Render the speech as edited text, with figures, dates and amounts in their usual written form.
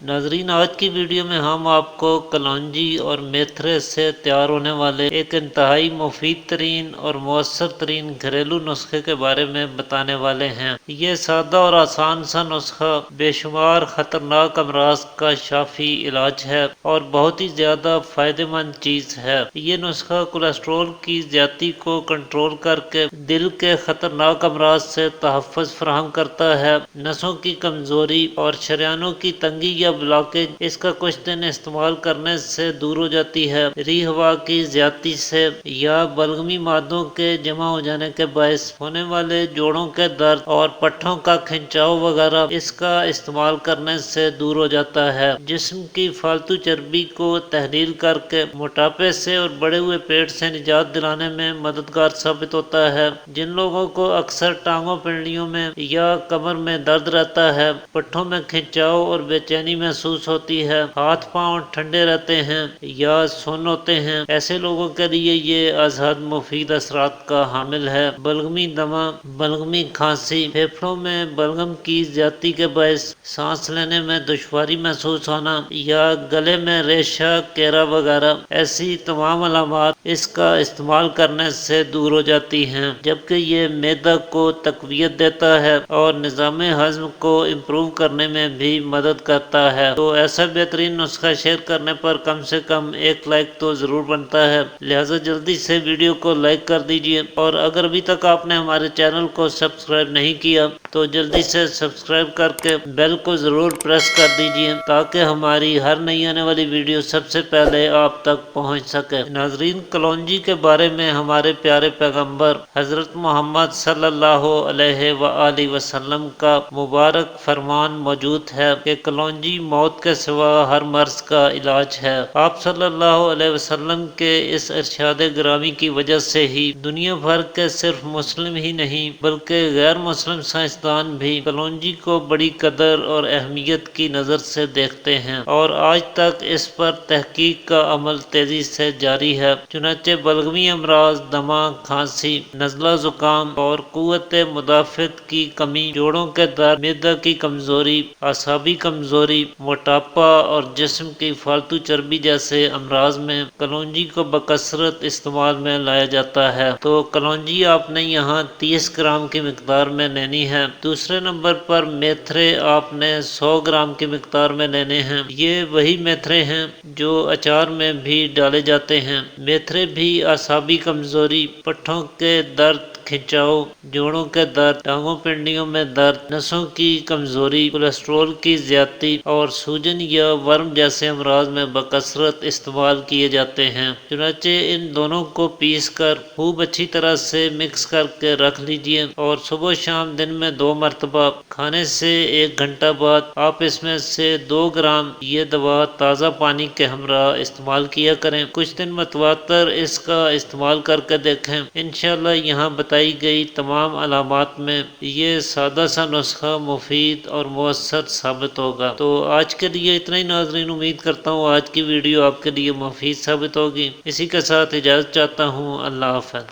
ناظرین، آج کی ویڈیو میں ہم آپ کو کلونجی اور میتھرے سے تیار ہونے والے ایک انتہائی مفید ترین اور مؤثر ترین گھریلو نسخے کے بارے میں بتانے والے ہیں۔ یہ سادہ اور آسان سا نسخہ بے شمار خطرناک امراض کا شافی علاج ہے اور بہت ہی زیادہ فائدہ مند چیز ہے۔ یہ نسخہ کولیسٹرول کی زیادتی کو کنٹرول کر کے دل کے خطرناک امراض سے تحفظ فراہم کرتا ہے۔ نسوں کی کمزوری اور شریانوں کی تنگی یا بلاکیج اس کا کچھ دن استعمال کرنے سے دور ہو جاتی ہے۔ ریح ہوا کی زیادتی سے یا بلغمی مادوں کے جمع ہو جانے کے باعث ہونے والے جوڑوں کے درد اور پٹھوں کا کھنچاؤ وغیرہ اس کا استعمال کرنے سے دور ہو جاتا ہے۔ جسم کی فالتو چربی کو تحلیل کر کے موٹاپے سے اور بڑے ہوئے پیٹ سے نجات دلانے میں مددگار ثابت ہوتا ہے۔ جن لوگوں کو اکثر ٹانگوں پنڈلیوں میں یا کمر میں درد رہتا ہے، پٹھوں میں کھنچاؤ اور بے چینی محسوس ہوتی ہے، ہاتھ پاؤں ٹھنڈے رہتے ہیں یا سن ہوتے ہیں، ایسے لوگوں کے لیے یہ ازحد مفید اثرات کا حامل ہے۔ بلغمی دمہ، بلغمی کھانسی، پھیپھڑوں میں بلغم کی زیادتی کے باعث سانس لینے میں دشواری محسوس ہونا یا گلے میں ریشہ، کیرا وغیرہ ایسی تمام علامات اس کا استعمال کرنے سے دور ہو جاتی ہیں، جبکہ یہ معدہ کو تقویت دیتا ہے اور نظام ہضم کو امپروو کرنے میں بھی مدد کرتا ہے۔ تو ایسا بہترین نسخہ شیئر کرنے پر کم سے کم ایک لائک تو ضرور بنتا ہے، لہٰذا جلدی سے ویڈیو کو لائک کر دیجئے، اور اگر ابھی تک آپ نے ہمارے چینل کو سبسکرائب نہیں کیا تو جلدی سے سبسکرائب کر کے بیل کو ضرور پریس کر دیجئے تاکہ ہماری ہر نئی آنے والی ویڈیو سب سے پہلے آپ تک پہنچ سکے۔ ناظرین، کلونجی کے بارے میں ہمارے پیارے پیغمبر حضرت محمد صلی اللہ علیہ وآلہ وسلم کا مبارک فرمان موجود ہے کہ کلونجی موت کے سوا ہر مرض کا علاج ہے۔ آپ صلی اللہ علیہ وسلم کے اس ارشاد گرامی کی وجہ سے ہی دنیا بھر کے صرف مسلم ہی نہیں بلکہ غیر مسلم سائنسدان بھی کلونجی کو بڑی قدر اور اہمیت کی نظر سے دیکھتے ہیں، اور آج تک اس پر تحقیق کا عمل تیزی سے جاری ہے۔ چنانچہ بلغمی امراض، دمہ، کھانسی، نزلہ، زکام اور قوت مدافعت کی کمی، جوڑوں کے درد، معدہ کی کمزوری، اعصابی کمزوری، موٹاپا اور جسم کی فالتو چربی جیسے امراض میں کلونجی کو بکثرت استعمال میں لایا جاتا ہے۔ تو کلونجی آپ نے یہاں 30 گرام کی مقدار میں لینی ہے۔ دوسرے نمبر پر میتھرے آپ نے 100 گرام کی مقدار میں لینے ہیں۔ یہ وہی میتھرے ہیں جو اچار میں بھی ڈالے جاتے ہیں۔ میتھرے بھی اعصابی کمزوری، پٹھوں کے درد، کھنچاؤ، جوڑوں کے درد، ٹانگوں پنڈلیوں میں درد، نسوں کی کمزوری، کولیسٹرول کی زیادتی اور سوجن یا ورم جیسے امراض میں بکثرت استعمال کیے جاتے ہیں۔ چنانچہ ان دونوں کو پیس کر خوب اچھی طرح سے مکس کر کے رکھ لیجئے، اور صبح و شام دن میں 2 مرتبہ کھانے سے 1 گھنٹہ بعد آپ اس میں سے 2 گرام یہ دوا تازہ پانی کے ہمراہ استعمال کیا کریں۔ کچھ دن متواتر اس کا استعمال کر کے دیکھیں، انشاءاللہ یہاں بتائی گئی تمام علامات میں یہ سادہ سا نسخہ مفید اور مؤثر ثابت ہوگا۔ تو آج کے لیے اتنا ہی ناظرین، امید کرتا ہوں آج کی ویڈیو آپ کے لیے مفید ثابت ہوگی۔ اسی کے ساتھ اجازت چاہتا ہوں، اللہ حافظ۔